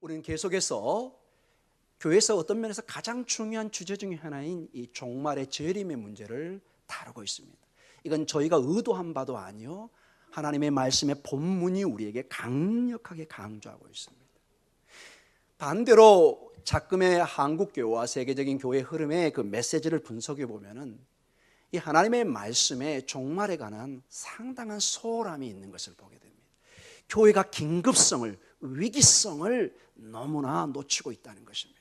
우리는 계속해서 교회에서 어떤 면에서 가장 중요한 주제 중에 하나인 이 종말의 재림의 문제를 다루고 있습니다. 이건 저희가 의도한 바도 아니요, 하나님의 말씀의 본문이 우리에게 강력하게 강조하고 있습니다. 반대로 작금의 한국교회와 세계적인 교회 흐름의 그 메시지를 분석해 보면은 이 하나님의 말씀에 종말에 관한 상당한 소홀함이 있는 것을 보게 됩니다. 교회가 긴급성을, 위기성을 너무나 놓치고 있다는 것입니다.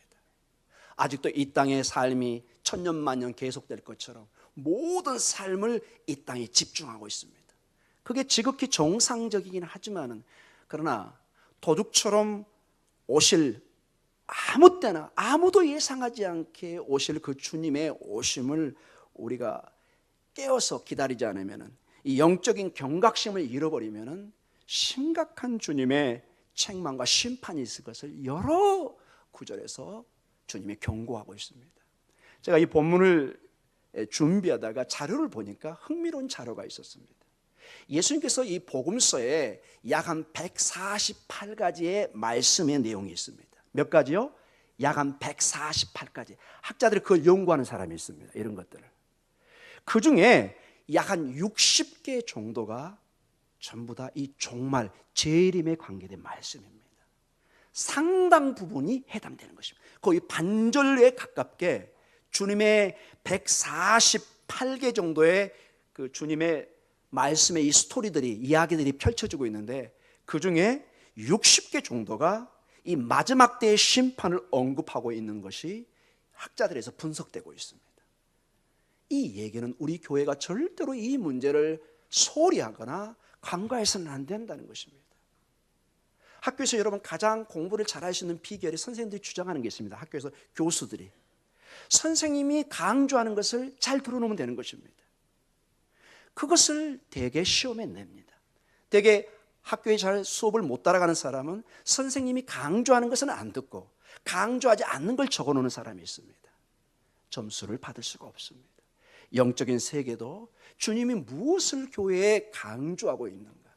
아직도 이 땅의 삶이 천년만년 계속될 것처럼 모든 삶을 이 땅에 집중하고 있습니다. 그게 지극히 정상적이긴 하지만은, 그러나 도둑처럼 오실, 아무 때나 아무도 예상하지 않게 오실 그 주님의 오심을 우리가 깨어서 기다리지 않으면은, 이 영적인 경각심을 잃어버리면은 심각한 주님의 책망과 심판이 있을 것을 여러 구절에서 주님이 경고하고 있습니다. 제가 이 본문을 준비하다가 자료를 보니까 흥미로운 자료가 있었습니다. 예수님께서 이 복음서에 약 한 148가지의 말씀의 내용이 있습니다. 몇 가지요? 약 한 148가지. 학자들이 그걸 연구하는 사람이 있습니다. 이런 것들을. 그 중에 약 한 60개 정도가 전부 다 이 종말, 재림에 관계된 말씀입니다. 상당 부분이 해당되는 것입니다. 거의 반절에 가깝게 주님의 148개 정도의 그 주님의 말씀의 이 스토리들이, 이야기들이 펼쳐지고 있는데, 그 중에 60개 정도가 이 마지막 때의 심판을 언급하고 있는 것이 학자들에서 분석되고 있습니다. 이 얘기는 우리 교회가 절대로 이 문제를 소홀히 하거나 간과해서는 안 된다는 것입니다. 학교에서 여러분 가장 공부를 잘할 수 있는 비결이 선생님들이 주장하는 게 있습니다. 학교에서 교수들이 선생님이 강조하는 것을 잘 들어놓으면 되는 것입니다. 그것을 대개 시험에 냅니다. 대개 학교에 잘 수업을 못 따라가는 사람은 선생님이 강조하는 것은 안 듣고 강조하지 않는 걸 적어놓는 사람이 있습니다. 점수를 받을 수가 없습니다. 영적인 세계도 주님이 무엇을 교회에 강조하고 있는가,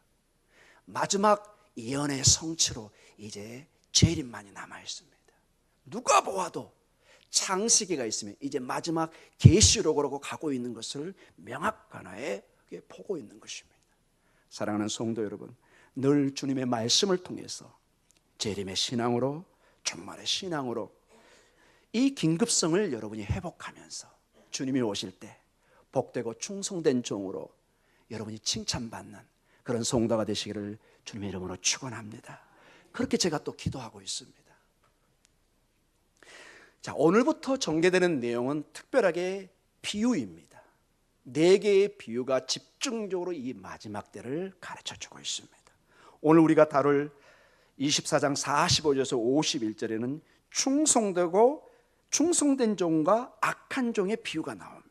마지막 예언의 성취로 이제 재림만이 남아 있습니다. 누가 보아도 창세기가 있으면 이제 마지막 계시록으로 가고 있는 것을 명확하게 보고 있는 것입니다. 사랑하는 성도 여러분, 늘 주님의 말씀을 통해서 재림의 신앙으로, 종말의 신앙으로 이 긴급성을 여러분이 회복하면서 주님이 오실 때 복되고 충성된 종으로 여러분이 칭찬받는 그런 성도가 되시기를 주님의 이름으로 축원합니다. 그렇게 제가 또 기도하고 있습니다. 자, 오늘부터 전개되는 내용은 특별하게 비유입니다. 4개의 비유가 집중적으로 이 마지막 때를 가르쳐주고 있습니다. 오늘 우리가 다룰 24장 45절에서 51절에는 충성되고 충성된 종과 악한 종의 비유가 나옵니다.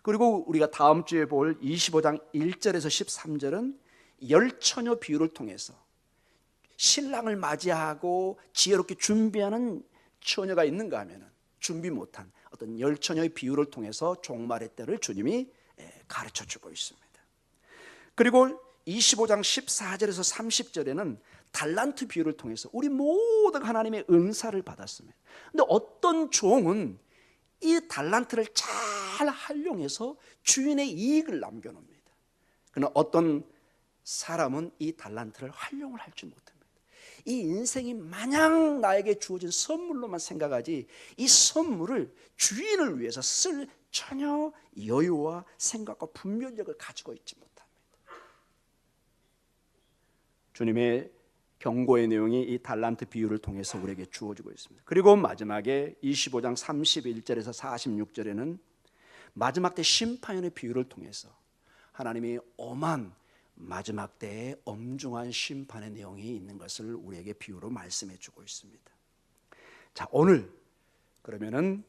그리고 우리가 다음 주에 볼 25장 1절에서 13절은 열처녀 비유를 통해서 신랑을 맞이하고 지혜롭게 준비하는 처녀가 있는가 하면 준비 못한 어떤 열처녀의 비유를 통해서 종말의 때를 주님이 가르쳐주고 있습니다. 그리고 25장 14절에서 30절에는 달란트 비유를 통해서 우리 모두가 하나님의 은사를 받았습니다. 그런데 어떤 종은 이 달란트를 잘 활용해서 주인의 이익을 남겨놓습니다. 그러나 어떤 사람은 이 달란트를 활용을 할 줄 못합니다. 이 인생이 마냥 나에게 주어진 선물로만 생각하지 이 선물을 주인을 위해서 쓸 전혀 여유와 생각과 분별력을 가지고 있지 못합니다. 주님의 경고의 내용이 이 달란트 비유를 통해서 우리에게 주어지고 있습니다. 그리고 마지막에 25장 31절에서 46절에는 마지막 때 심판의 비유를 통해서 하나님이 엄한 마지막 때의 엄중한 심판의 내용이 있는 것을 우리에게 비유로 말씀해 주고 있습니다. 자, 오늘 그러면은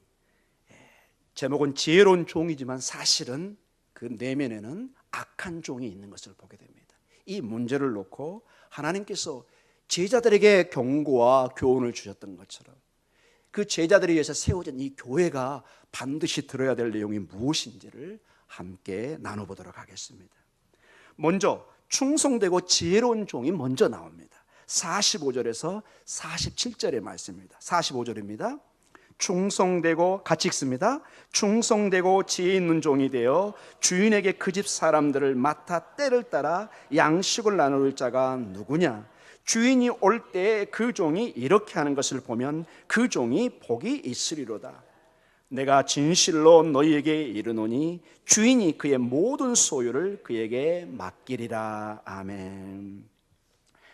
제목은 지혜로운 종이지만 사실은 그 내면에는 악한 종이 있는 것을 보게 됩니다. 이 문제를 놓고 하나님께서 제자들에게 경고와 교훈을 주셨던 것처럼 그 제자들에 의해서 세워진 이 교회가 반드시 들어야 될 내용이 무엇인지를 함께 나눠보도록 하겠습니다. 먼저 충성되고 지혜로운 종이 먼저 나옵니다. 45절에서 47절의 말씀입니다. 45절입니다. 충성되고, 같이 읽습니다. 충성되고 지혜 있는 종이 되어 주인에게 그 집 사람들을 맡아 때를 따라 양식을 나눌 자가 누구냐? 주인이 올 때 그 종이 이렇게 하는 것을 보면 그 종이 복이 있으리로다. 내가 진실로 너희에게 이르노니 주인이 그의 모든 소유를 그에게 맡기리라. 아멘.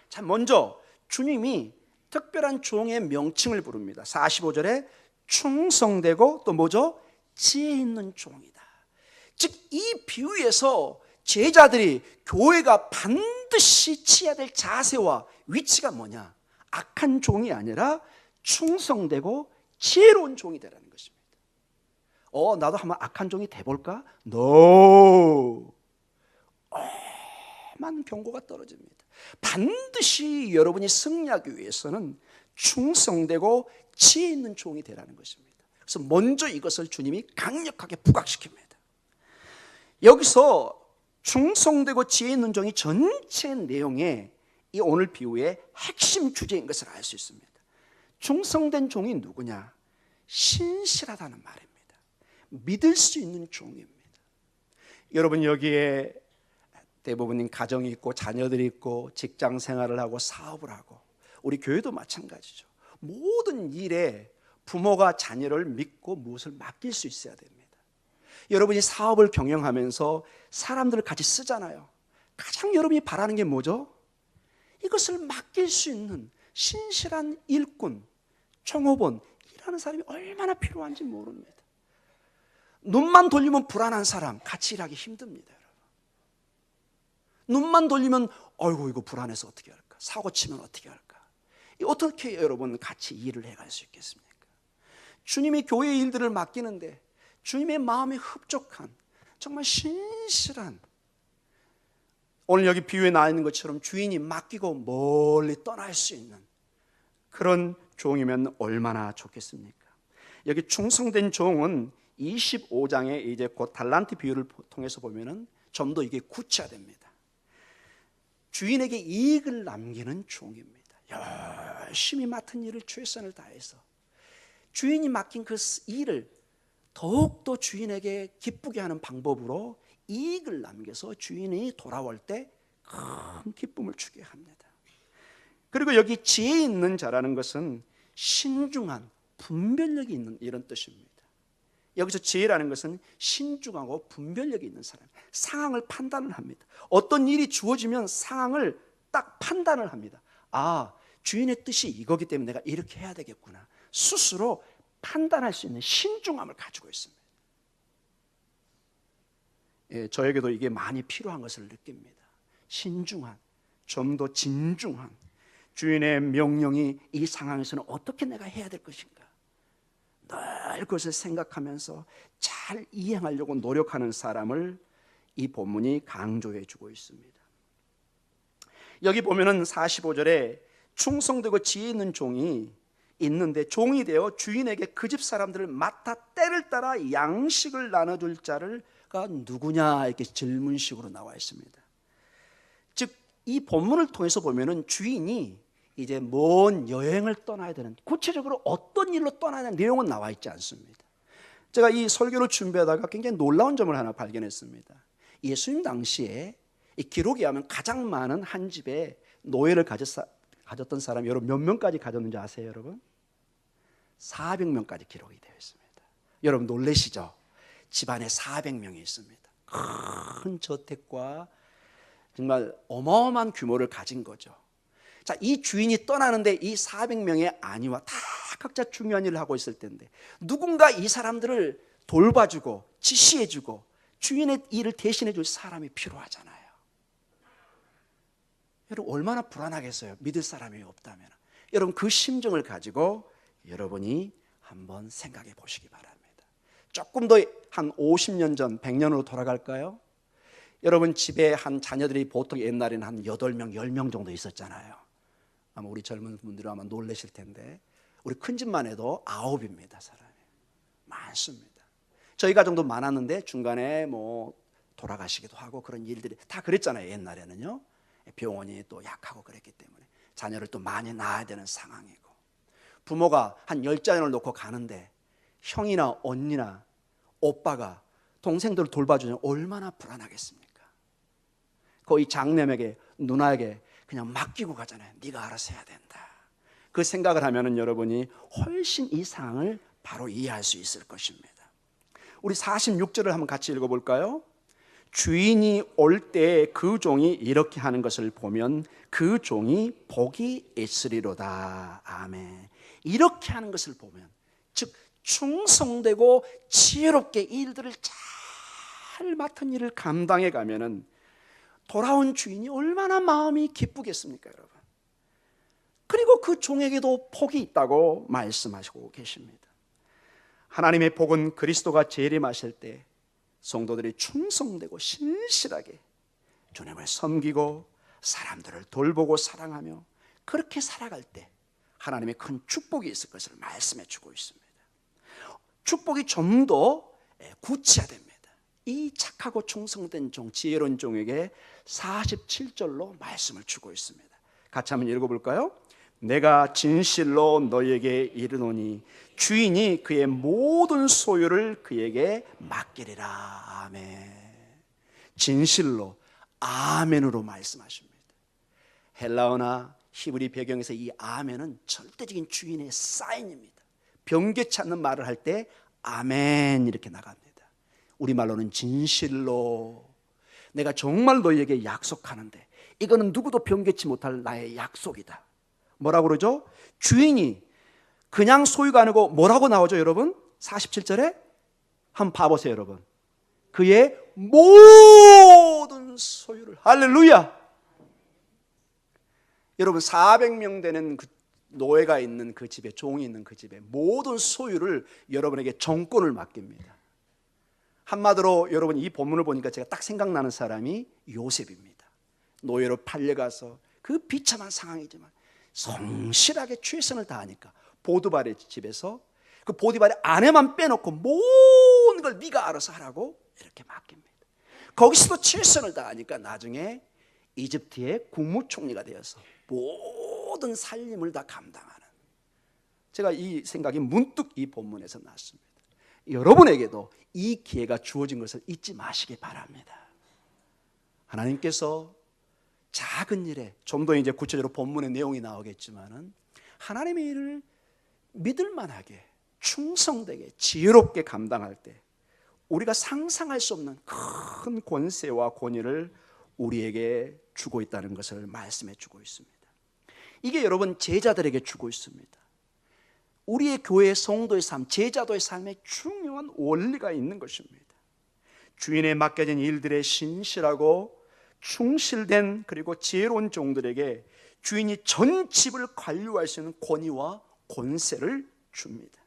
자, 먼저 주님이 특별한 종의 명칭을 부릅니다. 45절에 충성되고 또 뭐죠? 지혜 있는 종이다. 즉 이 비유에서 제자들이 교회가 반드시 취해야 될 자세와 위치가 뭐냐? 악한 종이 아니라 충성되고 지혜로운 종이 되라는 것입니다. 나도 한번 악한 종이 돼볼까? No. 많은 경고가 떨어집니다. 반드시 여러분이 승리하기 위해서는 충성되고 지혜 있는 종이 되라는 것입니다. 그래서 먼저 이것을 주님이 강력하게 부각시킵니다. 여기서 충성되고 지혜 있는 종이 전체 내용의 이 오늘 비유의 핵심 주제인 것을 알 수 있습니다. 충성된 종이 누구냐? 신실하다는 말입니다. 믿을 수 있는 종입니다. 여러분 여기에 대부분인 가정이 있고 자녀들이 있고 직장 생활을 하고 사업을 하고 우리 교회도 마찬가지죠. 모든 일에 부모가 자녀를 믿고 무엇을 맡길 수 있어야 됩니다. 여러분이 사업을 경영하면서 사람들을 같이 쓰잖아요. 가장 여러분이 바라는 게 뭐죠? 이것을 맡길 수 있는 신실한 일꾼, 총업원, 일하는 사람이 얼마나 필요한지 모릅니다. 눈만 돌리면 불안한 사람 같이 일하기 힘듭니다. 여러분. 눈만 돌리면 아이고 이거 불안해서 어떻게 할까? 사고 치면 어떻게 할까? 어떻게 여러분 같이 일을 해갈 수 있겠습니까? 주님이 교회 일들을 맡기는데 주님의 마음에 흡족한 정말 신실한, 오늘 여기 비유에 나와 있는 것처럼 주인이 맡기고 멀리 떠날 수 있는 그런 종이면 얼마나 좋겠습니까? 여기 충성된 종은 25장에 이제 곧 달란트 비유를 통해서 보면은 좀 더 이게 구체화됩니다. 주인에게 이익을 남기는 종입니다. 열심히 맡은 일을 최선을 다해서 주인이 맡긴 그 일을 더욱더 주인에게 기쁘게 하는 방법으로 이익을 남겨서 주인이 돌아올 때 큰 기쁨을 주게 합니다. 그리고 여기 지혜 있는 자라는 것은 신중한, 분별력이 있는 이런 뜻입니다. 여기서 지혜라는 것은 신중하고 분별력이 있는 사람, 상황을 판단을 합니다. 어떤 일이 주어지면 상황을 딱 판단을 합니다. 주인의 뜻이 이거기 때문에 내가 이렇게 해야 되겠구나. 스스로 판단할 수 있는 신중함을 가지고 있습니다. 저에게도 이게 많이 필요한 것을 느낍니다. 신중한, 좀 더 진중한, 주인의 명령이 이 상황에서는 어떻게 내가 해야 될 것인가, 늘 그것을 생각하면서 잘 이행하려고 노력하는 사람을 이 본문이 강조해 주고 있습니다. 여기 보면은 45절에 충성되고 지혜 있는 종이 있는데 종이 되어 주인에게 그 집 사람들을 맡아 때를 따라 양식을 나눠줄 자가 누구냐 이렇게 질문식으로 나와 있습니다. 즉 이 본문을 통해서 보면은 주인이 이제 먼 여행을 떠나야 되는, 구체적으로 어떤 일로 떠나야 되는 내용은 나와 있지 않습니다. 제가 이 설교를 준비하다가 굉장히 놀라운 점을 하나 발견했습니다. 예수님 당시에 이 기록에 하면 가장 많은 한 집에 노예를 가졌던 사람이 여러분 몇 명까지 가졌는지 아세요, 여러분? 400명까지 기록이 되어 있습니다. 여러분 놀라시죠? 집안에 400명이 있습니다. 큰 저택과 정말 어마어마한 규모를 가진 거죠. 자, 이 주인이 떠나는데 이 400명의 안위와 다 각자 중요한 일을 하고 있을 텐데 누군가 이 사람들을 돌봐주고 지시해주고 주인의 일을 대신해줄 사람이 필요하잖아요. 여러분 얼마나 불안하겠어요, 믿을 사람이 없다면. 여러분 그 심정을 가지고 여러분이 한번 생각해 보시기 바랍니다. 조금 더 한 50년 전, 100년으로 돌아갈까요? 여러분 집에 한 자녀들이 보통 옛날에는 한 8명, 10명 정도 있었잖아요. 아마 우리 젊은 분들은 아마 놀라실 텐데 우리 큰 집만 해도 9입니다. 사람이 많습니다. 저희 가정도 많았는데 중간에 뭐 돌아가시기도 하고 그런 일들이 다 그랬잖아요. 옛날에는요. 병원이 또 약하고 그랬기 때문에. 자녀를 또 많이 낳아야 되는 상황이고, 부모가 한 10자녀를 놓고 가는데 형이나 언니나 오빠가 동생들을 돌봐주면 얼마나 불안하겠습니까? 거의 장남에게 누나에게 그냥 맡기고 가잖아요. 네가 알아서 해야 된다. 그 생각을 하면은 여러분이 훨씬 이 상황을 바로 이해할 수 있을 것입니다. 우리 46절을 한번 같이 읽어볼까요? 주인이 올 때 그 종이 이렇게 하는 것을 보면 그 종이 복이 있으리로다. 아멘. 이렇게 하는 것을 보면, 즉 충성되고 지혜롭게 일들을 잘 맡은 일을 감당해 가면은 돌아온 주인이 얼마나 마음이 기쁘겠습니까, 여러분? 그리고 그 종에게도 복이 있다고 말씀하시고 계십니다. 하나님의 복은 그리스도가 재림하실 때 성도들이 충성되고 신실하게 주님을 섬기고 사람들을 돌보고 사랑하며 그렇게 살아갈 때 하나님의 큰 축복이 있을 것을 말씀해 주고 있습니다. 축복이 좀 더 구체화됩니다. 이 착하고 충성된 종, 지혜로운 종에게 47절로 말씀을 주고 있습니다. 같이 한번 읽어볼까요? 내가 진실로 너에게 이르노니 주인이 그의 모든 소유를 그에게 맡기리라. 아멘. 진실로, 아멘으로 말씀하십니다. 헬라어나 히브리 배경에서 이 아멘은 절대적인 주인의 사인입니다. 변개치 않는 말을 할 때 아멘 이렇게 나갑니다. 우리말로는 진실로, 내가 정말 너희에게 약속하는데 이거는 누구도 변개치 못할 나의 약속이다. 뭐라고 그러죠? 주인이 그냥 소유가 아니고 뭐라고 나오죠, 여러분? 47절에 한번 봐보세요, 여러분. 그의 모든 소유를. 할렐루야. 여러분, 400명 되는 그 노예가 있는 그 집에, 종이 있는 그 집에 모든 소유를 여러분에게 정권을 맡깁니다. 한마디로 여러분, 이 본문을 보니까 제가 딱 생각나는 사람이 요셉입니다. 노예로 팔려가서 그 비참한 상황이지만 성실하게 최선을 다하니까 보디발의 집에서 그 보디발의 아내만 빼놓고 모든 걸 네가 알아서 하라고 이렇게 맡깁니다. 거기서도 최선을 다하니까 나중에 이집트의 국무총리가 되어서 모든 살림을 다 감당하는, 제가 이 생각이 문득 이 본문에서 났습니다. 여러분에게도 이 기회가 주어진 것을 잊지 마시기 바랍니다. 하나님께서 작은 일에, 좀 더 이제 구체적으로 본문의 내용이 나오겠지만은 하나님의 일을 믿을만하게 충성되게 지혜롭게 감당할 때 우리가 상상할 수 없는 큰 권세와 권위를 우리에게 주고 있다는 것을 말씀해 주고 있습니다. 이게 여러분 제자들에게 주고 있습니다. 우리의 교회 성도의 삶, 제자도의 삶에 중요한 원리가 있는 것입니다. 주인에 맡겨진 일들에 신실하고 충실된 그리고 지혜로운 종들에게 주인이 전 집을 관리할 수 있는 권위와 권세를 줍니다.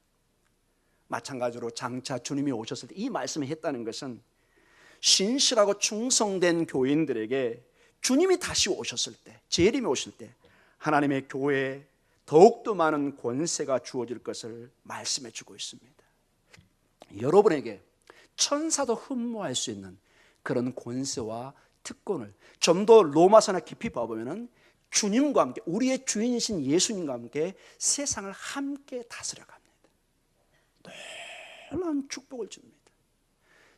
마찬가지로 장차 주님이 오셨을 때 이 말씀을 했다는 것은 신실하고 충성된 교인들에게 주님이 다시 오셨을 때, 재림이 오실 때 하나님의 교회에 더욱더 많은 권세가 주어질 것을 말씀해 주고 있습니다. 여러분에게 천사도 흠모할 수 있는 그런 권세와 특권을 좀 더 로마서나 깊이 봐보면 주님과 함께, 우리의 주인이신 예수님과 함께 세상을 함께 다스려 갑니다. 놀라운 축복을 줍니다.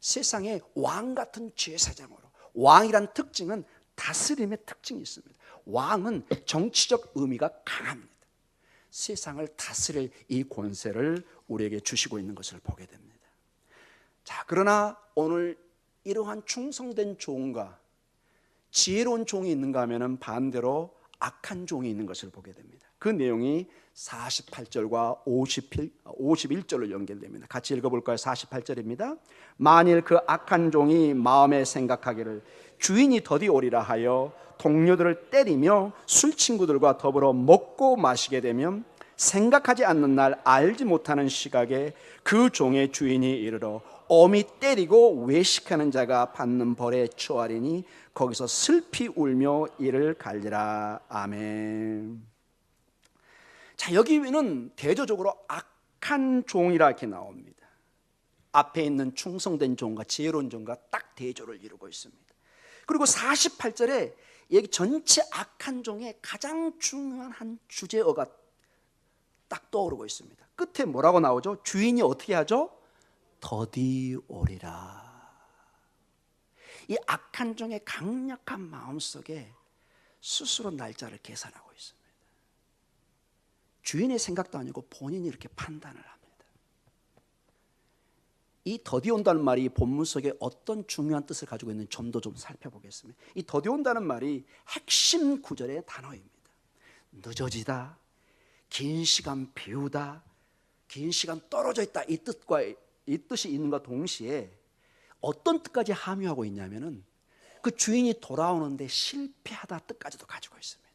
세상의 왕 같은 제사장으로, 왕이란 특징은 다스림의 특징이 있습니다. 왕은 정치적 의미가 강합니다. 세상을 다스릴 이 권세를 우리에게 주시고 있는 것을 보게 됩니다. 자, 그러나 오늘 이러한 충성된 종과 지혜로운 종이 있는가 하면 반대로 악한 종이 있는 것을 보게 됩니다. 그 내용이 48절과 51절로 연결됩니다. 같이 읽어볼까요? 48절입니다. 만일 그 악한 종이 마음에 생각하기를 주인이 더디 오리라 하여 동료들을 때리며 술 친구들과 더불어 먹고 마시게 되면 생각하지 않는 날 알지 못하는 시각에 그 종의 주인이 이르러 엄히 때리고 외식하는 자가 받는 벌에 처하리니 거기서 슬피 울며 이를 갈리라. 아멘. 자, 여기는 대조적으로 악한 종이라 이렇게 나옵니다. 앞에 있는 충성된 종과 지혜로운 종과 딱 대조를 이루고 있습니다. 그리고 48절에 여기 전체 악한 종의 가장 중요한 한 주제어가 딱 떠오르고 있습니다. 끝에 뭐라고 나오죠? 주인이 어떻게 하죠? 더디 오리라. 이 악한 종의 강력한 마음속에 스스로 날짜를 계산하고 있습니다. 주인의 생각도 아니고 본인이 이렇게 판단을 합니다. 이 더디 온다는 말이 본문 속에 어떤 중요한 뜻을 가지고 있는지 좀 더 살펴보겠습니다. 이 더디 온다는 말이 핵심 구절의 단어입니다. 늦어지다, 긴 시간 비우다, 긴 시간 떨어져 있다, 이 뜻이 있는 것과 동시에 어떤 뜻까지 함유하고 있냐면은 그 주인이 돌아오는데 실패하다 뜻까지도 가지고 있습니다.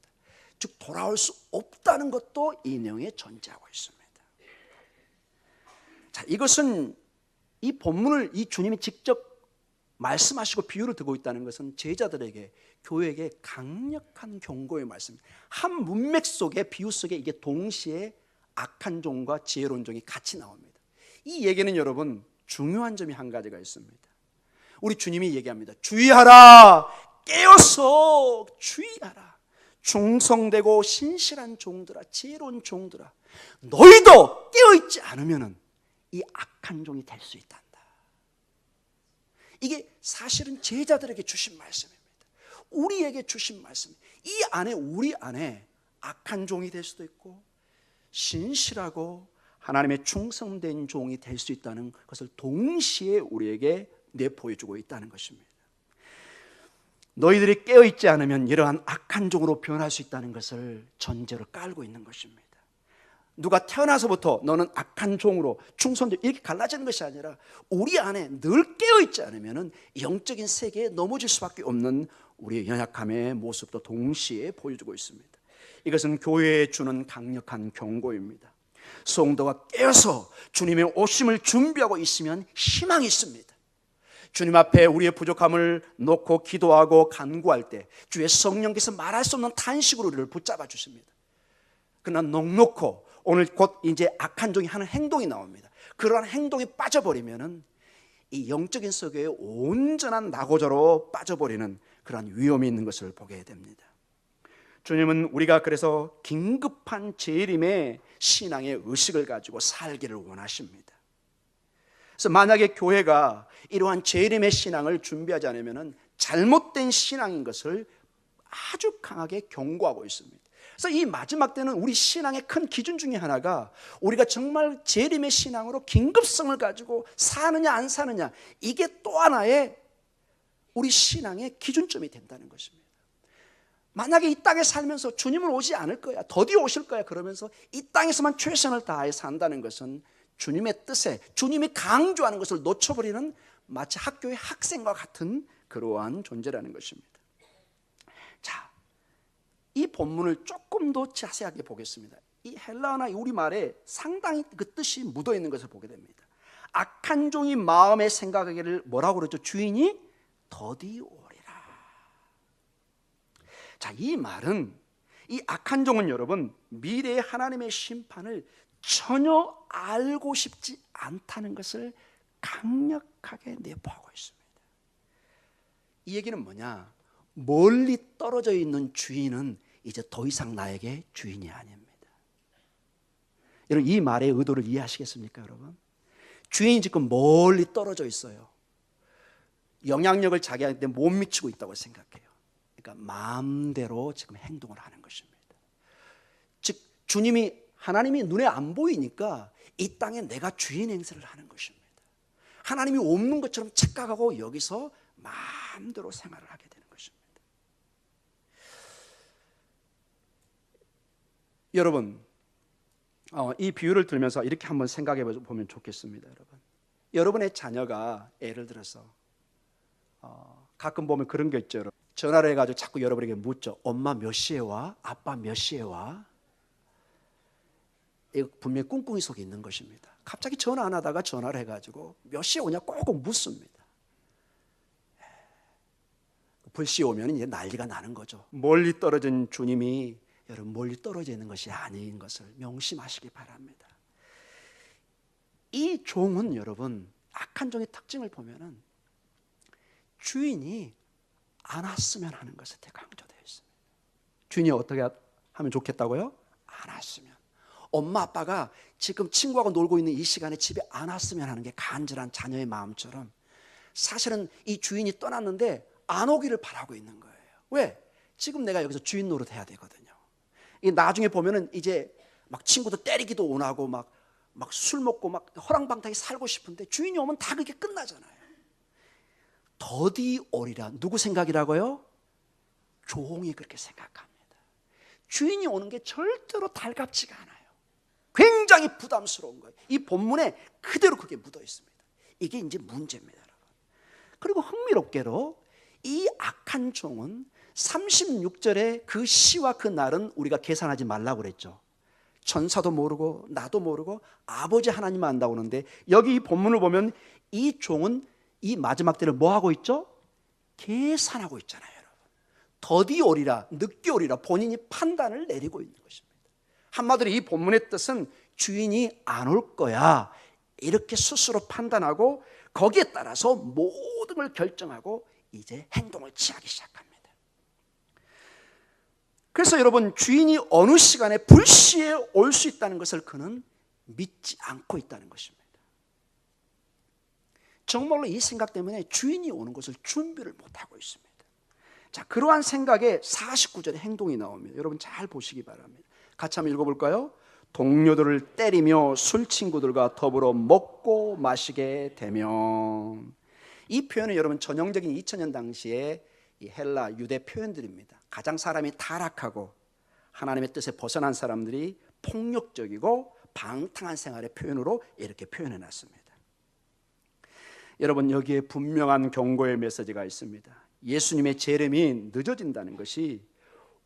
즉 돌아올 수 없다는 것도 이 내용에 전제하고 있습니다. 자, 이것은 이 본문을 이 주님이 직접 말씀하시고 비유를 두고 있다는 것은 제자들에게, 교회에게 강력한 경고의 말씀입니다. 한 문맥 속에, 비유 속에 이게 동시에 악한 종과 지혜로운 종이 같이 나옵니다. 이 얘기는 여러분 중요한 점이 한 가지가 있습니다. 우리 주님이 얘기합니다. 주의하라, 깨어서 주의하라. 충성되고 신실한 종들아, 지혜로운 종들아, 너희도 깨어있지 않으면 이 악한 종이 될 수 있단다. 이게 사실은 제자들에게 주신 말씀입니다. 우리에게 주신 말씀. 이 안에, 우리 안에 악한 종이 될 수도 있고 신실하고 하나님의 충성된 종이 될 수 있다는 것을 동시에 우리에게 내포해주고 있다는 것입니다. 너희들이 깨어있지 않으면 이러한 악한 종으로 변할 수 있다는 것을 전제로 깔고 있는 것입니다. 누가 태어나서부터 너는 악한 종으로 충성되고 이렇게 갈라지는 것이 아니라 우리 안에 늘 깨어있지 않으면 영적인 세계에 넘어질 수밖에 없는 우리의 연약함의 모습도 동시에 보여주고 있습니다. 이것은 교회에 주는 강력한 경고입니다. 성도가 깨어서 주님의 오심을 준비하고 있으면 희망이 있습니다. 주님 앞에 우리의 부족함을 놓고 기도하고 간구할 때 주의 성령께서 말할 수 없는 탄식으로 우리를 붙잡아 주십니다. 그러나 넉넉고 오늘 곧 이제 악한 종이 하는 행동이 나옵니다. 그러한 행동에 빠져버리면은 이 영적인 세계에 온전한 낙오자로 빠져버리는 그러한 위험이 있는 것을 보게 됩니다. 주님은 우리가 그래서 긴급한 재림의 신앙의 의식을 가지고 살기를 원하십니다. 그래서 만약에 교회가 이러한 재림의 신앙을 준비하지 않으면 잘못된 신앙인 것을 아주 강하게 경고하고 있습니다. 그래서 이 마지막 때는 우리 신앙의 큰 기준 중에 하나가 우리가 정말 재림의 신앙으로 긴급성을 가지고 사느냐 안 사느냐, 이게 또 하나의 우리 신앙의 기준점이 된다는 것입니다. 만약에 이 땅에 살면서 주님은 오지 않을 거야, 더디 오실 거야 그러면서 이 땅에서만 최선을 다해 산다는 것은 주님의 뜻에, 주님이 강조하는 것을 놓쳐버리는 마치 학교의 학생과 같은 그러한 존재라는 것입니다. 자, 이 본문을 조금 더 자세하게 보겠습니다. 이 헬라어나 우리말에 상당히 그 뜻이 묻어 있는 것을 보게 됩니다. 악한 종이 마음에 생각하기를 뭐라고 그러죠? 주인이 더디 오리라. 자, 이 말은, 이 악한 종은 여러분 미래의 하나님의 심판을 전혀 알고 싶지 않다는 것을 강력하게 내포하고 있습니다. 이 얘기는 뭐냐? 멀리 떨어져 있는 주인은 이제 더 이상 나에게 주인이 아닙니다. 여러분, 이 말의 의도를 이해하시겠습니까, 여러분? 주인이 지금 멀리 떨어져 있어요. 영향력을 자기한테 못 미치고 있다고 생각해요. 그러니까 마음대로 지금 행동을 하는 것입니다. 즉 주님이, 하나님이 눈에 안 보이니까 이 땅에 내가 주인 행세를 하는 것입니다. 하나님이 없는 것처럼 착각하고 여기서 마음대로 생활을 하게 되는 것입니다. 여러분, 이 비유를 들으면서 이렇게 한번 생각해 보면 좋겠습니다. 여러분의 자녀가 예를 들어서 가끔 보면 그런 게 있죠. 여러분. 전화를 해가지고 자꾸 여러분에게 묻죠. 엄마 몇 시에 와? 아빠 몇 시에 와? 이거 분명히 꿍꿍이 속에 있는 것입니다. 갑자기 전화 안 하다가 전화를 해가지고 몇 시에 오냐 꼭 묻습니다. 불시 오면 이제 난리가 나는 거죠. 멀리 떨어진 주님이 여러분 멀리 떨어져 있는 것이 아닌 것을 명심하시기 바랍니다. 이 종은 여러분, 악한 종의 특징을 보면은 주인이 안 왔으면 하는 것에 강조되어 있습니다. 주인이 어떻게 하면 좋겠다고요? 안 왔으면. 엄마 아빠가 지금 친구하고 놀고 있는 이 시간에 집에 안 왔으면 하는 게 간절한 자녀의 마음처럼 사실은 이 주인이 떠났는데 안 오기를 바라고 있는 거예요. 왜? 지금 내가 여기서 주인 노릇해야 되거든요. 이 나중에 보면은 이제 막 친구도 때리기도 원하고 막 술 먹고 막 허랑방탕하게 살고 싶은데 주인이 오면 다 그게 끝나잖아요. 더디 오리라. 누구 생각이라고요? 종이 그렇게 생각합니다. 주인이 오는 게 절대로 달갑지가 않아요. 굉장히 부담스러운 거예요. 이 본문에 그대로 그게 묻어 있습니다. 이게 이제 문제입니다, 여러분. 그리고 흥미롭게도 이 악한 종은 36절에 그 시와 그 날은 우리가 계산하지 말라고 그랬죠. 천사도 모르고 나도 모르고 아버지 하나님만 안다고 하는데 여기 이 본문을 보면 이 종은 이 마지막 때를 뭐 하고 있죠? 계산하고 있잖아요, 여러분. 더디 오리라, 늦게 오리라 본인이 판단을 내리고 있는 것입니다. 한마디로 이 본문의 뜻은 주인이 안 올 거야 이렇게 스스로 판단하고 거기에 따라서 모든 걸 결정하고 이제 행동을 취하기 시작합니다. 그래서 여러분, 주인이 어느 시간에 불시에 올 수 있다는 것을 그는 믿지 않고 있다는 것입니다. 정말로 이 생각 때문에 주인이 오는 것을 준비를 못하고 있습니다. 자, 그러한 생각에 49절에 행동이 나옵니다. 여러분 잘 보시기 바랍니다. 같이 한번 읽어볼까요? 동료들을 때리며 술 친구들과 더불어 먹고 마시게 되면. 이 표현은 여러분 전형적인 2000년 당시에 이 헬라 유대 표현들입니다. 가장 사람이 타락하고 하나님의 뜻에 벗어난 사람들이 폭력적이고 방탕한 생활의 표현으로 이렇게 표현해 놨습니다. 여러분, 여기에 분명한 경고의 메시지가 있습니다. 예수님의 재림이 늦어진다는 것이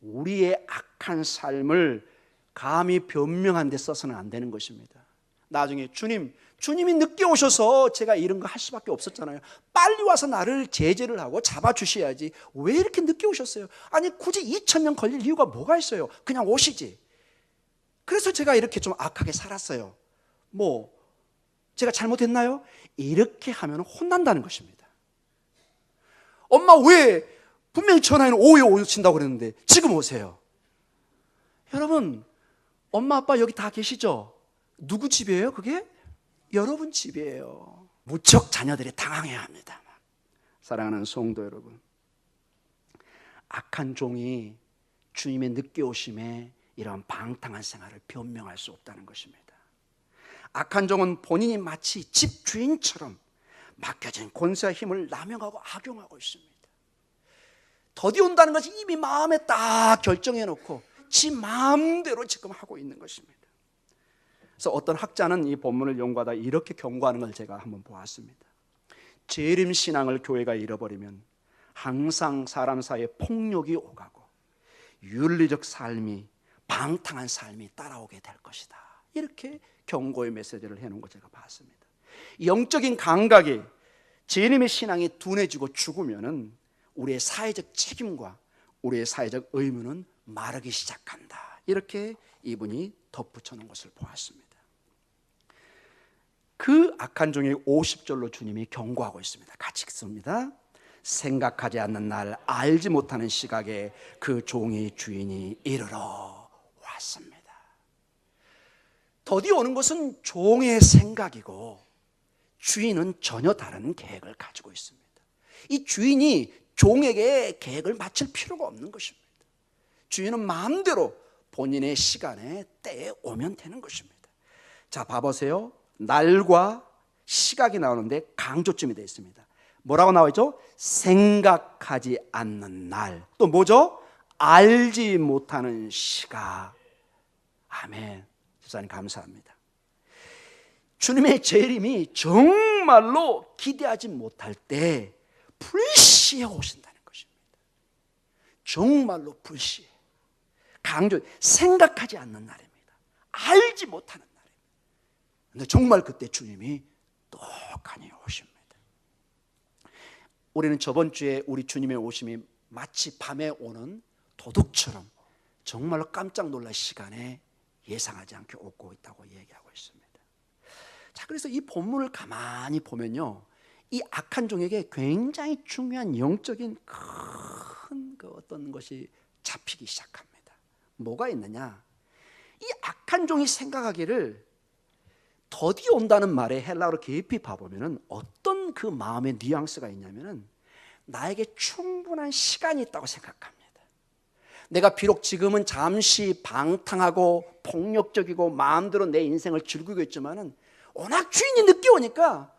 우리의 악한 삶을 감히 변명한 데 써서는 안 되는 것입니다. 나중에 주님이 늦게 오셔서 제가 이런 거 할 수밖에 없었잖아요. 빨리 와서 나를 제재를 하고 잡아주셔야지 왜 이렇게 늦게 오셨어요? 아니 굳이 2000년 걸릴 이유가 뭐가 있어요? 그냥 오시지. 그래서 제가 이렇게 좀 악하게 살았어요. 뭐 제가 잘못했나요? 이렇게 하면 혼난다는 것입니다. 엄마 왜 분명히 전화에는 오후에 오신다고 그랬는데 지금 오세요? 여러분, 엄마 아빠 여기 다 계시죠? 누구 집이에요 그게? 여러분 집이에요. 무척 자녀들이 당황해야 합니다. 사랑하는 성도 여러분, 악한 종이 주님의 늦게 오심에 이러한 방탕한 생활을 변명할 수 없다는 것입니다. 악한 종은 본인이 마치 집주인처럼 맡겨진 권세와 힘을 남용하고 악용하고 있습니다. 더디 온다는 것이 이미 마음에 딱 결정해 놓고 지 마음대로 지금 하고 있는 것입니다. 그래서 어떤 학자는 이 본문을 연구하다 이렇게 경고하는 걸 제가 한번 보았습니다. 재림 신앙을 교회가 잃어버리면 항상 사람 사이에 폭력이 오가고 윤리적 삶이, 방탕한 삶이 따라오게 될 것이다. 이렇게 경고의 메시지를 해놓은 걸 제가 봤습니다. 영적인 감각이, 재림의 신앙이 둔해지고 죽으면은 우리의 사회적 책임과 우리의 사회적 의무는 마르기 시작한다. 이렇게 이분이 덧붙여 놓은 것을 보았습니다. 그 악한 종의 50절로 주님이 경고하고 있습니다. 같이 읽습니다. 생각하지 않는 날, 알지 못하는 시각에 그 종의 주인이 이르러 왔습니다. 더디 오는 것은 종의 생각이고 주인은 전혀 다른 계획을 가지고 있습니다. 이 주인이 종에게 계획을 맞출 필요가 없는 것입니다. 주인은 마음대로 본인의 시간에 때에 오면 되는 것입니다. 자, 봐보세요. 날과 시각이 나오는데 강조점이 되어 있습니다. 뭐라고 나와 있죠? 생각하지 않는 날. 또 뭐죠? 알지 못하는 시각. 아멘. 집사님 감사합니다. 주님의 재림이 정말로 기대하지 못할 때 불시에 오신다는 것입니다. 정말로 불시에. 강조, 생각하지 않는 날입니다. 알지 못하는 날입니다. 근데 정말 그때 주님이 똑하니 오십니다. 우리는 저번 주에 우리 주님의 오심이 마치 밤에 오는 도둑처럼 정말로 깜짝 놀랄 시간에 예상하지 않게 오고 있다고 얘기하고 있습니다. 자, 그래서 이 본문을 가만히 보면요, 이 악한 종에게 굉장히 중요한 영적인 큰 그 어떤 것이 잡히기 시작합니다. 뭐가 있느냐? 이 악한 종이 생각하기를 더디 온다는 말에 헬라어로 깊이 봐보면 어떤 그 마음의 뉘앙스가 있냐면 나에게 충분한 시간이 있다고 생각합니다. 내가 비록 지금은 잠시 방탕하고 폭력적이고 마음대로 내 인생을 즐기고 있지만은 워낙 주인이 늦게 오니까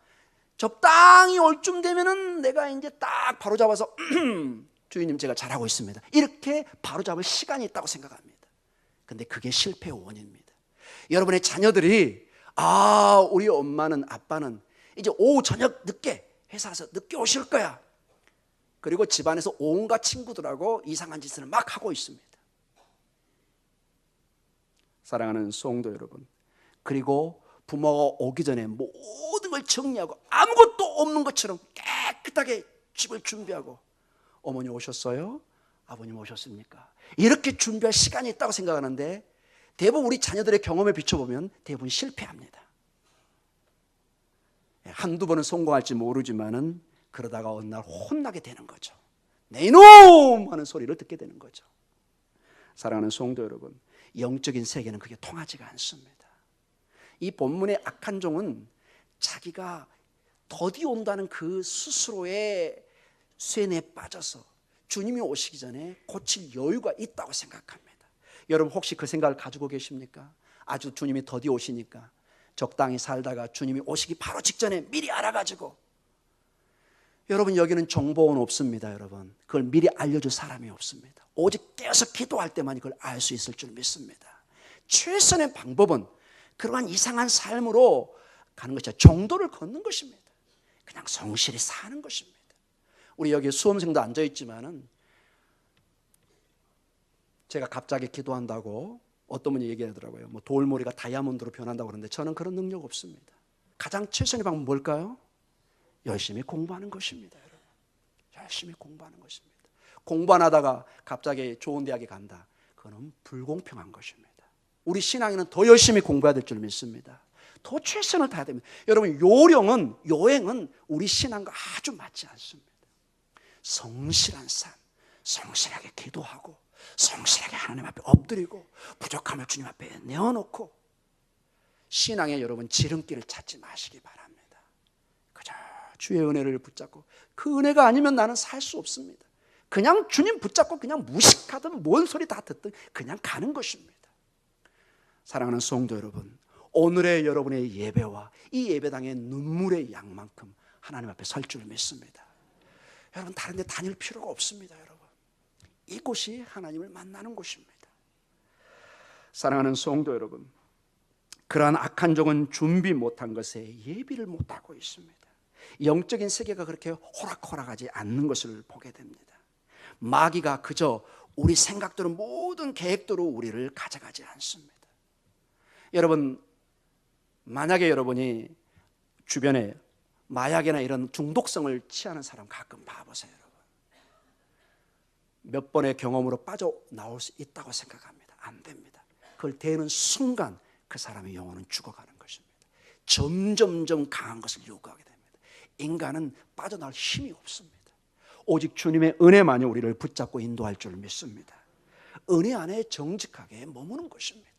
적당히 올 쯤 되면은 내가 이제 딱 바로 잡아서 주인님 제가 잘하고 있습니다. 이렇게 바로 잡을 시간이 있다고 생각합니다. 근데 그게 실패의 원인입니다. 여러분의 자녀들이 우리 엄마는 아빠는 이제 오후 저녁 늦게 회사에서 늦게 오실 거야. 그리고 집안에서 온갖 친구들하고 이상한 짓을 막 하고 있습니다. 사랑하는 성도 여러분, 그리고 부모가 오기 전에 모든 걸 정리하고 아무것도 없는 것처럼 깨끗하게 집을 준비하고 어머니 오셨어요? 아버님 오셨습니까? 이렇게 준비할 시간이 있다고 생각하는데 대부분 우리 자녀들의 경험에 비춰보면 대부분 실패합니다. 한두 번은 성공할지 모르지만은 그러다가 어느 날 혼나게 되는 거죠. 내 이놈 하는 소리를 듣게 되는 거죠. 사랑하는 성도 여러분, 영적인 세계는 그게 통하지가 않습니다. 이 본문의 악한 종은 자기가 더디 온다는 그 스스로의 쇠뇌에 빠져서 주님이 오시기 전에 고칠 여유가 있다고 생각합니다. 여러분 혹시 그 생각을 가지고 계십니까? 아주 주님이 더디 오시니까 적당히 살다가 주님이 오시기 바로 직전에 미리 알아가지고, 여러분 여기는 정보원 없습니다. 여러분 그걸 미리 알려줄 사람이 없습니다. 오직 깨어서 기도할 때만 그걸 알 수 있을 줄 믿습니다. 최선의 방법은 그러한 이상한 삶으로 가는 것이 아니라 정도를 걷는 것입니다. 그냥 성실히 사는 것입니다. 우리 여기 수험생도 앉아있지만은 제가 갑자기 기도한다고 어떤 분이 얘기하더라고요. 돌머리가 다이아몬드로 변한다고 그러는데 저는 그런 능력 없습니다. 가장 최선의 방법은 뭘까요? 열심히 공부하는 것입니다. 여러분 열심히 공부하는 것입니다. 공부 안 하다가 갑자기 좋은 대학에 간다, 그거는 불공평한 것입니다. 우리 신앙인은 더 열심히 공부해야 될 줄 믿습니다. 더 최선을 다해야 됩니다. 여러분 요행은 우리 신앙과 아주 맞지 않습니다. 성실한 삶, 성실하게 기도하고 성실하게 하나님 앞에 엎드리고 부족함을 주님 앞에 내어놓고 신앙에 여러분 지름길을 찾지 마시기 바랍니다. 그저 주의 은혜를 붙잡고, 그 은혜가 아니면 나는 살 수 없습니다. 그냥 주님 붙잡고 그냥 무식하든 뭔 소리 다 듣든 그냥 가는 것입니다. 사랑하는 성도 여러분, 오늘의 여러분의 예배와 이 예배당의 눈물의 양만큼 하나님 앞에 설 줄 믿습니다. 여러분 다른 데 다닐 필요가 없습니다. 여러분 이곳이 하나님을 만나는 곳입니다. 사랑하는 성도 여러분, 그러한 악한 종은 준비 못한 것에 예비를 못하고 있습니다. 영적인 세계가 그렇게 호락호락하지 않는 것을 보게 됩니다. 마귀가 그저 우리 생각대로 모든 계획대로 우리를 가져가지 않습니다. 여러분 만약에 여러분이 주변에 마약이나 이런 중독성을 취하는 사람 가끔 봐보세요. 여러분 몇 번의 경험으로 빠져나올 수 있다고 생각합니다. 안 됩니다. 그걸 대는 순간 그 사람의 영혼은 죽어가는 것입니다. 점점점 강한 것을 요구하게 됩니다. 인간은 빠져나올 힘이 없습니다. 오직 주님의 은혜만이 우리를 붙잡고 인도할 줄 믿습니다. 은혜 안에 정직하게 머무는 것입니다.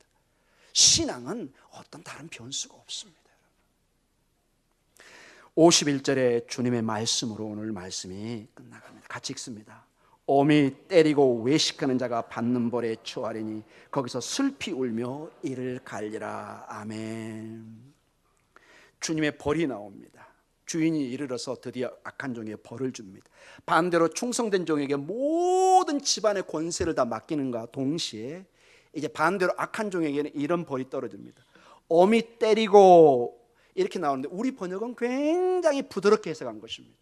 신앙은 어떤 다른 변수가 없습니다. 51절에 주님의 말씀으로 오늘 말씀이 끝나갑니다. 같이 읽습니다. 엄히 때리고 외식하는 자가 받는 벌에 처하리니 거기서 슬피 울며 이를 갈리라. 아멘. 주님의 벌이 나옵니다. 주인이 이르러서 드디어 악한 종에게 벌을 줍니다. 반대로 충성된 종에게 모든 집안의 권세를 다 맡기는가 동시에 이제 반대로 악한 종에게는 이런 벌이 떨어집니다. 엄히 때리고 이렇게 나오는데 우리 번역은 굉장히 부드럽게 해석한 것입니다.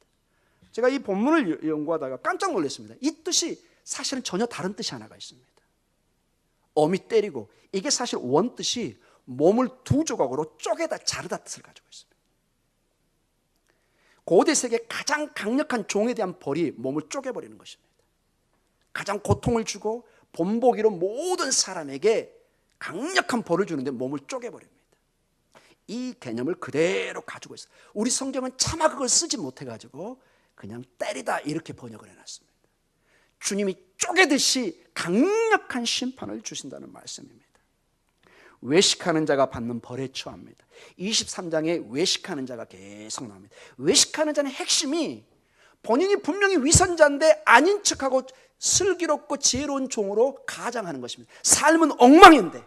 제가 이 본문을 연구하다가 깜짝 놀랐습니다. 이 뜻이 사실은 전혀 다른 뜻이 하나가 있습니다. 엄히 때리고, 이게 사실 원뜻이 몸을 두 조각으로 쪼개다 자르다 뜻을 가지고 있습니다. 고대 세계 가장 강력한 종에 대한 벌이 몸을 쪼개버리는 것입니다. 가장 고통을 주고 본보기로 모든 사람에게 강력한 벌을 주는데 몸을 쪼개버립니다. 이 개념을 그대로 가지고 있어요. 우리 성경은 차마 그걸 쓰지 못해가지고 그냥 때리다 이렇게 번역을 해놨습니다. 주님이 쪼개듯이 강력한 심판을 주신다는 말씀입니다. 외식하는 자가 받는 벌에 처합니다. 23장에 외식하는 자가 계속 나옵니다. 외식하는 자는 핵심이 본인이 분명히 위선자인데 아닌 척하고 슬기롭고 지혜로운 종으로 가장하는 것입니다. 삶은 엉망인데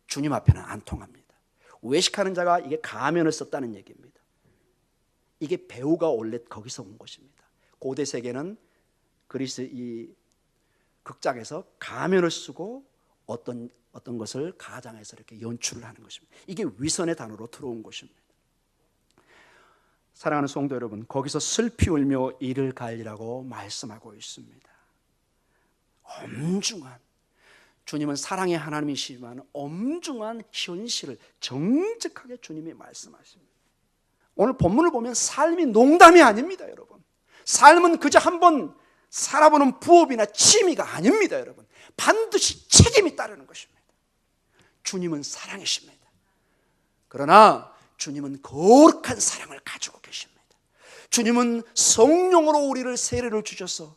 주님 앞에는 안 통합니다. 외식하는 자가 이게 가면을 썼다는 얘기입니다. 이게 배우가 원래 거기서 온 것입니다. 고대 세계는 그리스 이 극장에서 가면을 쓰고 어떤 것을 가장해서 이렇게 연출을 하는 것입니다. 이게 위선의 단어로 들어온 것입니다. 사랑하는 성도 여러분, 거기서 슬피 울며 이를 갈리라고 말씀하고 있습니다. 엄중한, 주님은 사랑의 하나님이시지만 엄중한 현실을 정직하게 주님이 말씀하십니다. 오늘 본문을 보면 삶이 농담이 아닙니다, 여러분. 삶은 그저 한번 살아보는 부업이나 취미가 아닙니다, 여러분. 반드시 책임이 따르는 것입니다. 주님은 사랑이십니다. 그러나 주님은 거룩한 사랑을 가지고 계십니다. 주님은 성령으로 우리를 세례를 주셔서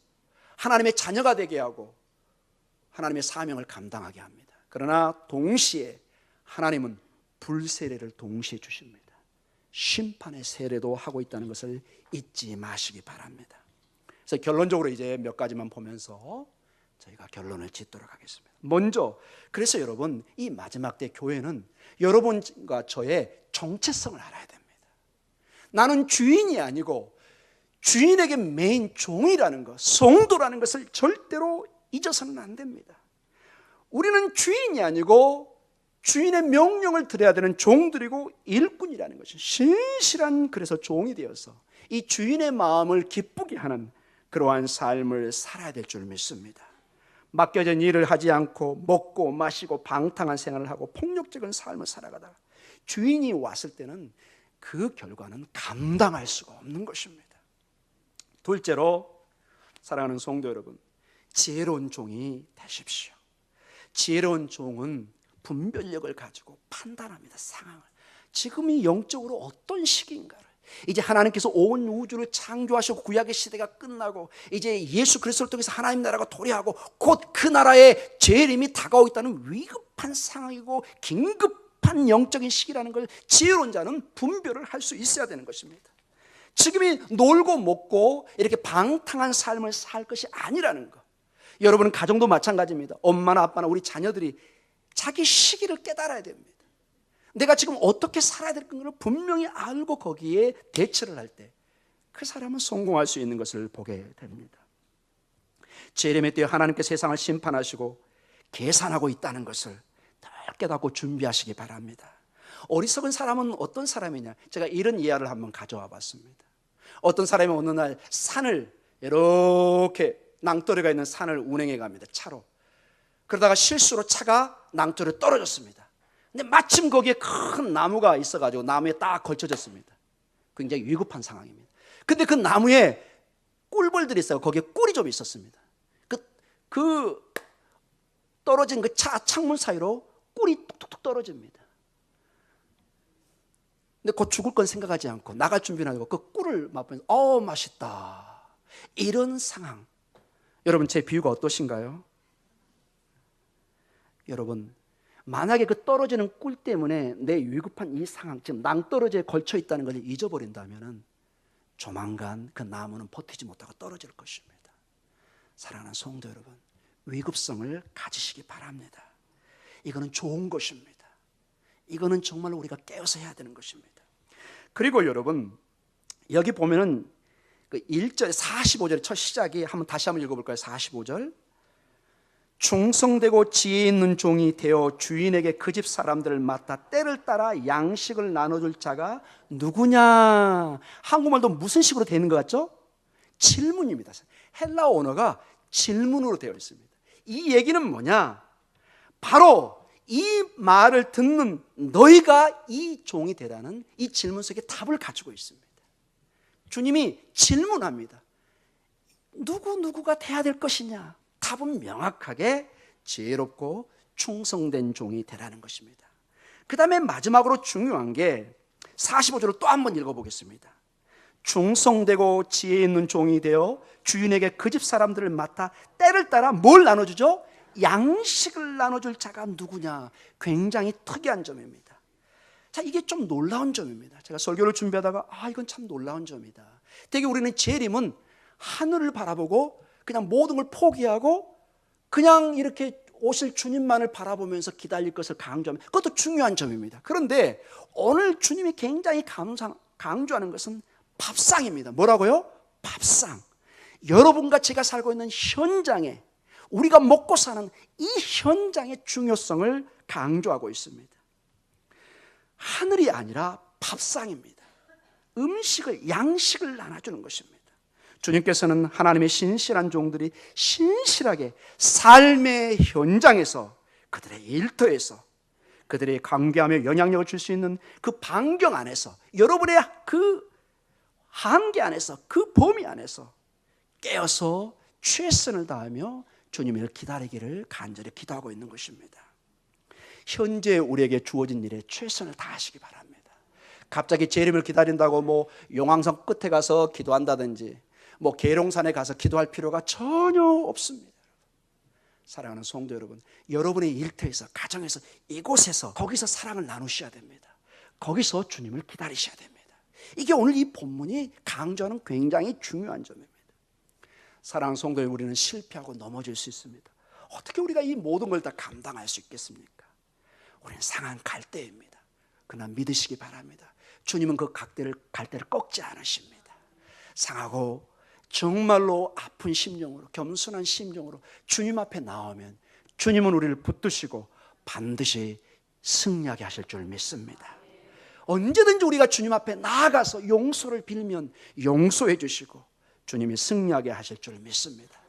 하나님의 자녀가 되게 하고 하나님의 사명을 감당하게 합니다. 그러나 동시에 하나님은 불세례를 동시에 주십니다. 심판의 세례도 하고 있다는 것을 잊지 마시기 바랍니다. 그래서 결론적으로 이제 몇 가지만 보면서 저희가 결론을 짓도록 하겠습니다. 먼저, 그래서 여러분, 이 마지막 때 교회는 여러분과 저의 정체성을 알아야 됩니다. 나는 주인이 아니고 주인에게 매인 종이라는 것, 성도라는 것을 절대로 잊어서는 안 됩니다. 우리는 주인이 아니고 주인의 명령을 들어야 되는 종들이고 일꾼이라는 것이 신실한, 그래서 종이 되어서 이 주인의 마음을 기쁘게 하는 그러한 삶을 살아야 될 줄 믿습니다. 맡겨진 일을 하지 않고 먹고 마시고 방탕한 생활을 하고 폭력적인 삶을 살아가다가 주인이 왔을 때는 그 결과는 감당할 수가 없는 것입니다. 둘째로, 사랑하는 성도 여러분, 지혜로운 종이 되십시오. 지혜로운 종은 분별력을 가지고 판단합니다. 상황을, 지금이 영적으로 어떤 시기인가를. 이제 하나님께서 온 우주를 창조하시고 구약의 시대가 끝나고 이제 예수 그리스도를 통해서 하나님 나라가 도래하고 곧 그 나라의 재림이 다가오고 있다는 위급한 상황이고 긴급한 영적인 시기라는 걸 지혜로운 자는 분별을 할 수 있어야 되는 것입니다. 지금이 놀고 먹고 이렇게 방탕한 삶을 살 것이 아니라는 것. 여러분은 가정도 마찬가지입니다. 엄마나 아빠나 우리 자녀들이 자기 시기를 깨달아야 됩니다. 내가 지금 어떻게 살아야 될 건가를 분명히 알고 거기에 대처를 할 때 그 사람은 성공할 수 있는 것을 보게 됩니다. 재림의 때에 하나님께 세상을 심판하시고 계산하고 있다는 것을 늘 깨닫고 준비하시기 바랍니다. 어리석은 사람은 어떤 사람이냐, 제가 이런 이야기를 한번 가져와 봤습니다. 어떤 사람이 어느 날 산을, 이렇게 낭떠러리가 있는 산을 운행해 갑니다, 차로. 그러다가 실수로 차가 낭떠러리에 떨어졌습니다. 근데 마침 거기에 큰 나무가 있어가지고 나무에 딱 걸쳐졌습니다. 굉장히 위급한 상황입니다. 근데 그 나무에 꿀벌들이 있어요. 거기에 꿀이 좀 있었습니다. 그 떨어진 그 차 창문 사이로 꿀이 뚝뚝뚝 떨어집니다. 근데 곧 죽을 건 생각하지 않고 나갈 준비는 하고 그 꿀을 맛보면서 맛있다, 이런 상황. 여러분, 제 비유가 어떠신가요? 여러분, 만약에 그 떨어지는 꿀 때문에 내 위급한 이 상황, 지금 낭떠러지에 걸쳐 있다는 걸 잊어버린다면 조만간 그 나무는 버티지 못하고 떨어질 것입니다. 사랑하는 성도 여러분, 위급성을 가지시기 바랍니다. 이거는 좋은 것입니다. 이거는 정말 우리가 깨어서 해야 되는 것입니다. 그리고 여러분, 여기 보면은 그 1절 45절의 첫 시작이 다시 한번 읽어볼까요? 45절. 충성되고 지혜 있는 종이 되어 주인에게 그 집 사람들을 맡아 때를 따라 양식을 나눠줄 자가 누구냐. 한국말도 무슨 식으로 되는 것 같죠? 질문입니다. 헬라어 언어가 질문으로 되어 있습니다. 이 얘기는 뭐냐? 바로 이 말을 듣는 너희가 이 종이 되라는 이 질문 속에 답을 가지고 있습니다. 주님이 질문합니다. 누구가 돼야 될 것이냐? 답은 명확하게 지혜롭고 충성된 종이 되라는 것입니다. 그 다음에 마지막으로 중요한 게 45절을 또 한번 읽어보겠습니다. 충성되고 지혜 있는 종이 되어 주인에게 그 집 사람들을 맡아 때를 따라 뭘 나눠주죠? 양식을 나눠줄 자가 누구냐? 굉장히 특이한 점입니다. 자, 이게 좀 놀라운 점입니다. 제가 설교를 준비하다가 이건 참 놀라운 점이다. 되게 우리는 재림은 하늘을 바라보고 그냥 모든 걸 포기하고 그냥 이렇게 오실 주님만을 바라보면서 기다릴 것을 강조하면 그것도 중요한 점입니다. 그런데 오늘 주님이 굉장히 강조하는 것은 밥상입니다. 뭐라고요? 밥상. 여러분과 제가 살고 있는 현장에, 우리가 먹고 사는 이 현장의 중요성을 강조하고 있습니다. 하늘이 아니라 밥상입니다. 음식을, 양식을 나눠주는 것입니다. 주님께서는 하나님의 신실한 종들이 신실하게 삶의 현장에서, 그들의 일터에서, 그들의 관계하며 영향력을 줄 수 있는 그 반경 안에서, 여러분의 그 한계 안에서, 그 범위 안에서 깨어서 최선을 다하며 주님을 기다리기를 간절히 기도하고 있는 것입니다. 현재 우리에게 주어진 일에 최선을 다하시기 바랍니다. 갑자기 재림을 기다린다고 용왕성 끝에 가서 기도한다든지 계룡산에 가서 기도할 필요가 전혀 없습니다. 사랑하는 성도 여러분, 여러분의 일터에서, 가정에서, 이곳에서, 거기서 사랑을 나누셔야 됩니다. 거기서 주님을 기다리셔야 됩니다. 이게 오늘 이 본문이 강조하는 굉장히 중요한 점입니다. 사랑하는 성도 여러분, 우리는 실패하고 넘어질 수 있습니다. 어떻게 우리가 이 모든 걸 다 감당할 수 있겠습니까? 우리는 상한 갈대입니다. 그러나 믿으시기 바랍니다. 주님은 그 갈대를 꺾지 않으십니다. 상하고 정말로 아픈 심령으로, 겸손한 심령으로 주님 앞에 나오면 주님은 우리를 붙드시고 반드시 승리하게 하실 줄 믿습니다. 언제든지 우리가 주님 앞에 나아가서 용서를 빌면 용서해 주시고 주님이 승리하게 하실 줄 믿습니다.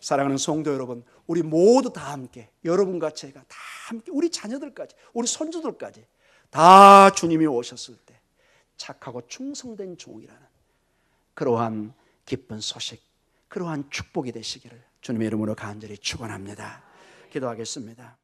사랑하는 성도 여러분, 우리 모두 다 함께, 여러분과 제가 다 함께, 우리 자녀들까지, 우리 손주들까지 다 주님이 오셨을 때 착하고 충성된 종이라는 그러한 기쁜 소식, 그러한 축복이 되시기를 주님의 이름으로 간절히 축원합니다. 기도하겠습니다.